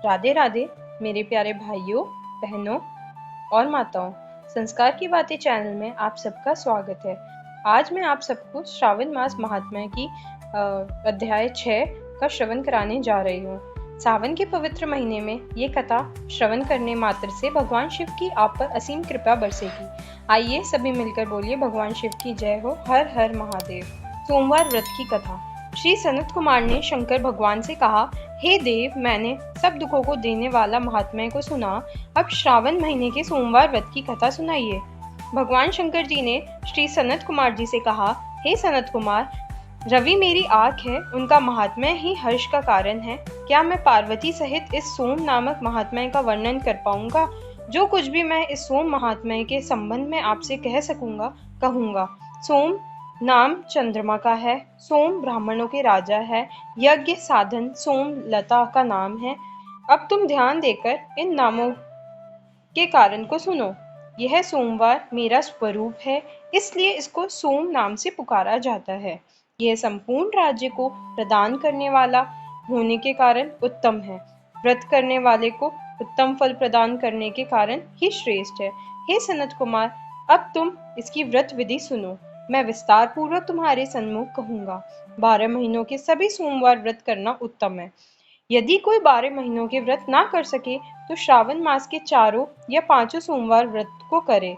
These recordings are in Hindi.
राधे राधे मेरे प्यारे भाइयों, बहनों और माताओं। संस्कार की बातें चैनल में आप सबका स्वागत है। आज मैं आप सबको श्रावण मास महात्म्य की अध्याय 6 का श्रवण कराने जा रही हूँ। सावन के पवित्र महीने में ये कथा श्रवण करने मात्र से भगवान शिव की आप पर असीम कृपा बरसेगी। आइए सभी मिलकर बोलिए भगवान शिव की जय हो। हर हर महादेव। सोमवार व्रत की कथा। श्री सनत कुमार ने शंकर भगवान से कहा, हे देव, मैंने सब दुखों को देने वाला महात्म्य को सुना, अब श्रावण महीने के सोमवार व्रत की कथा सुनाइए। भगवान शंकर जी ने श्री सनत कुमार जी से कहा, हे सनत कुमार, रवि मेरी आँख है, उनका महात्म्य ही हर्ष का कारण है। क्या मैं पार्वती सहित इस सोम नामक महात्म्य का वर्णन कर पाऊंगा? जो कुछ भी मैं इस सोम महात्म्य के संबंध में आपसे कह सकूंगा कहूंगा। सोम नाम चंद्रमा का है। सोम ब्राह्मणों के राजा है। यज्ञ साधन सोम लता का नाम है। अब तुम ध्यान देकर इन नामों के कारण को सुनो। यह सोमवार मेरा स्वरूप है, इसलिए इसको सोम नाम से पुकारा जाता है। यह संपूर्ण राज्य को प्रदान करने वाला होने के कारण उत्तम है। व्रत करने वाले को उत्तम फल प्रदान करने के कारण ही श्रेष्ठ है। हे सनत कुमार, अब तुम इसकी व्रत विधि सुनो। मैं विस्तार पूर्वक तुम्हारे सन्मुख कहूंगा। 12 महीनों के सभी सोमवार व्रत करना उत्तम है। यदि कोई 12 महीनों के व्रत ना कर सके तो श्रावण मास के 4 या 5 सोमवार व्रत को करे।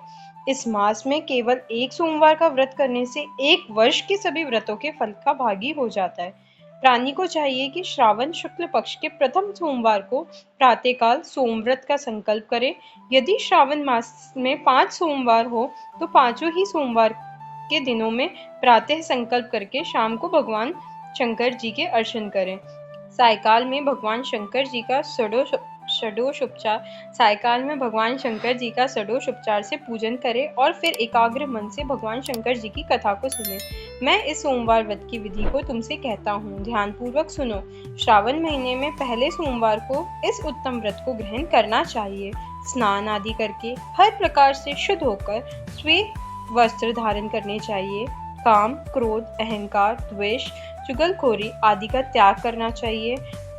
इस मास में केवल एक सोमवार का व्रत करने से 1 वर्ष के सभी व्रतों के फल का भागी हो जाता है। प्राणी को चाहिए कि श्रावण शुक्ल पक्ष के प्रथम सोमवार को प्रातःकाल सोमव्रत का संकल्प करे। यदि श्रावण मास में 5 सोमवार हो तो 5 ही सोमवार के दिनों में प्रातः संकल्प करके शाम को भगवान शंकर जी के अर्चन करें। सायकाल में भगवान शंकर जी का षडोष उपचार से पूजन करें और फिर एकाग्र मन से भगवान शंकर जी की कथा को सुने। मैं इस सोमवार व्रत की विधि को तुमसे कहता हूँ, ध्यान पूर्वक सुनो। श्रावण महीने में पहले सोमवार को इस उत्तम व्रत को ग्रहण करना चाहिए। स्नान आदि करके हर प्रकार से शुद्ध होकर श्वेत वस्त्र धारण करने चाहिए। काम, क्रोध, अहंकार, द्वेष, चुगलखोरी आदि का त्याग करना चाहिए।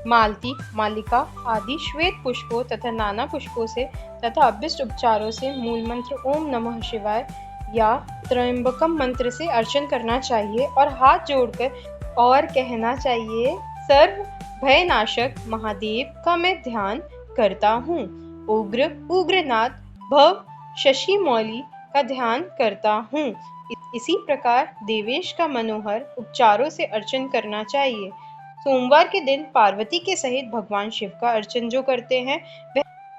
मालती, मालिका आदि श्वेत पुष्पों तथा नाना पुष्पों से तथा अभीष्ट उपचारों से मूल मंत्र ओम नमः शिवाय या त्र्यंबकम मंत्र से अर्चन करना चाहिए और हाथ जोड़कर और कहना चाहिए, सर्व भयनाशक महादेव का मैं ध्यान करता हूँ। उग्र उग्रनाथ भव शशि मौली का ध्यान करता हूँ। इसी प्रकार देवेश का मनोहर उपचारों से अर्चन करना चाहिए। सोमवार के दिन पार्वती के सहित भगवान शिव का अर्चन जो करते हैं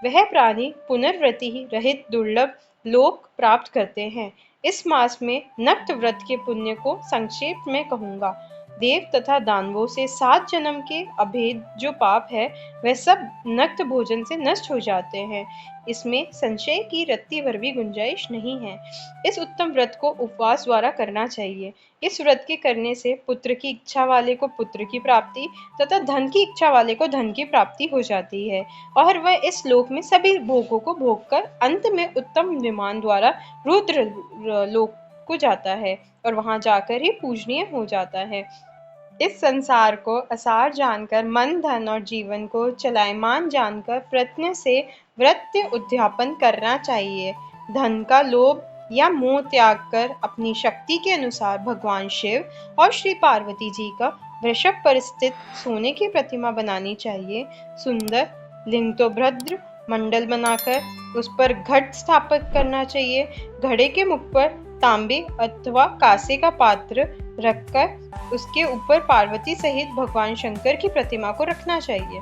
वह प्राणी पुनर्वृत्ति रहित दुर्लभ लोक प्राप्त करते हैं। इस मास में नक्त व्रत के पुण्य को संक्षेप में कहूंगा। देव तथा दानवों से 7 जन्म के अभेद जो पाप है वह सब नक्त भोजन से नष्ट हो जाते हैं। इसमें संशय की रत्ती भर भी गुंजाइश नहीं है। इस उत्तम व्रत को उपवास द्वारा करना चाहिए। इस व्रत के करने से पुत्र की इच्छा वाले को पुत्र की प्राप्ति तथा धन की इच्छा वाले को धन की प्राप्ति हो जाती है और वह इस लोक में सभी भोगों को भोगकर अंत में उत्तम विमान द्वारा रुद्र लोक को जाता है और वहां जाकर ही पूजनीय हो जाता है। इस संसार को असार जानकर, मन धन और जीवन को चलायमान जानकर प्रयत्न से व्रत उद्यापन करना चाहिए। धन का लोभ या मोह त्याग कर अपनी शक्ति के अनुसार भगवान शिव और श्री पार्वती जी का वृषभ पर स्थित सोने की प्रतिमा बनानी चाहिए। सुंदर लिंगोभद्र मंडल बनाकर उस पर घट स्थापित करना चाहिए। घड़े के मुख पर तांबे अथवा कांसे का पात्र रखकर उसके ऊपर पार्वती सहित भगवान शंकर की प्रतिमा को रखना चाहिए।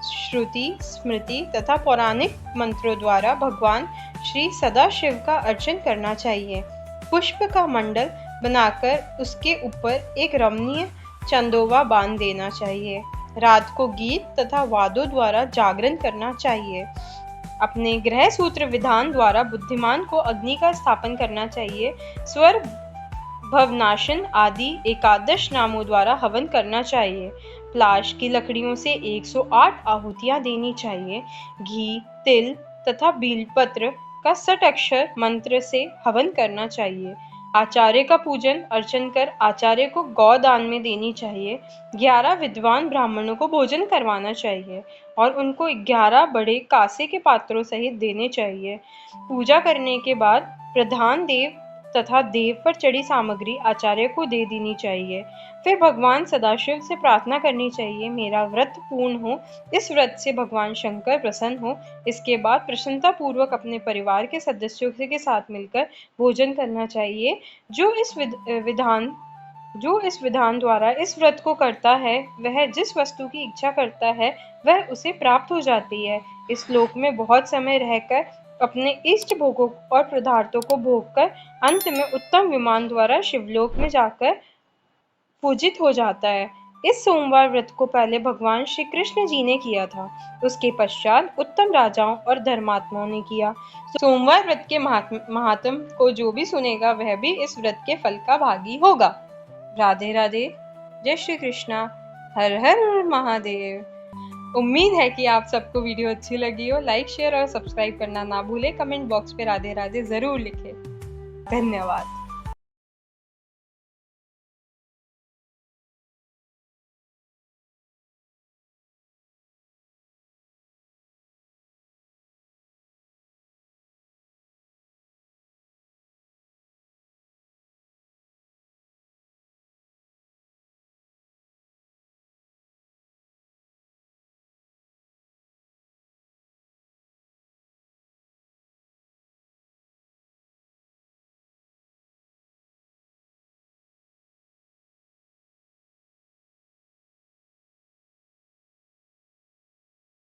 श्रुति, स्मृति तथा पौराणिक मंत्रों द्वारा भगवान श्री सदाशिव का अर्चन करना चाहिए। पुष्प का मंडल बनाकर उसके ऊपर एक रमणीय चंदोवा बांध देना चाहिए। रात को गीत तथा वादों द्वारा जागरण करना चाहिए। अपने ग्रह सूत्र विधान द्वारा बुद्धिमान को अग्नि का स्थापन करना चाहिए। स्वर भवनाशन आदि 11 नामों द्वारा हवन करना चाहिए। प्लाश की लकड़ियों से 108 आहुतियां देनी चाहिए। घी, तिल तथा बीलपत्र का 60 अक्षर मंत्र से हवन करना चाहिए। आचार्य का पूजन अर्चन कर आचार्य को गौदान में देनी चाहिए। 11 विद्वान ब्राह्मणों को भोजन करवाना चाहिए और उनको 11 बड़े कांसे के पात्रों सहित देने चाहिए। पूजा करने के बाद प्रधान देव तथा देव पर चढ़ी सामग्री आचार्य को दे देनी चाहिए। फिर भगवान सदाशिव से प्रार्थना करनी चाहिए, मेरा व्रत पूर्ण हो, इस व्रत से भगवान शंकर प्रसन्न हो। इसके बाद प्रसन्नता पूर्वक अपने परिवार के सदस्यों के साथ मिलकर भोजन करना चाहिए। जो इस विधान द्वारा इस व्रत को करता है, वह जिस वस्तु की इच्छा करता है वह उसे प्राप्त हो जाती है। इस लोक में बहुत समय रहकर अपने इष्ट भोगों और पदार्थों को भोगकर अंत में उत्तम विमान द्वारा शिवलोक में जाकर पूजित हो जाता है। इस सोमवार व्रत को पहले भगवान श्री कृष्ण जी ने किया था, उसके पश्चात उत्तम राजाओं और धर्मात्माओं ने किया। सोमवार व्रत के महात्म को जो भी सुनेगा वह भी इस व्रत के फल का भागी होगा। राधे राधे, जय श्री कृष्णा, हर हर महादेव। उम्मीद है कि आप सबको वीडियो अच्छी लगी हो। लाइक, शेयर और सब्सक्राइब करना ना भूलें। कमेंट बॉक्स पे राधे राधे जरूर लिखें। धन्यवाद।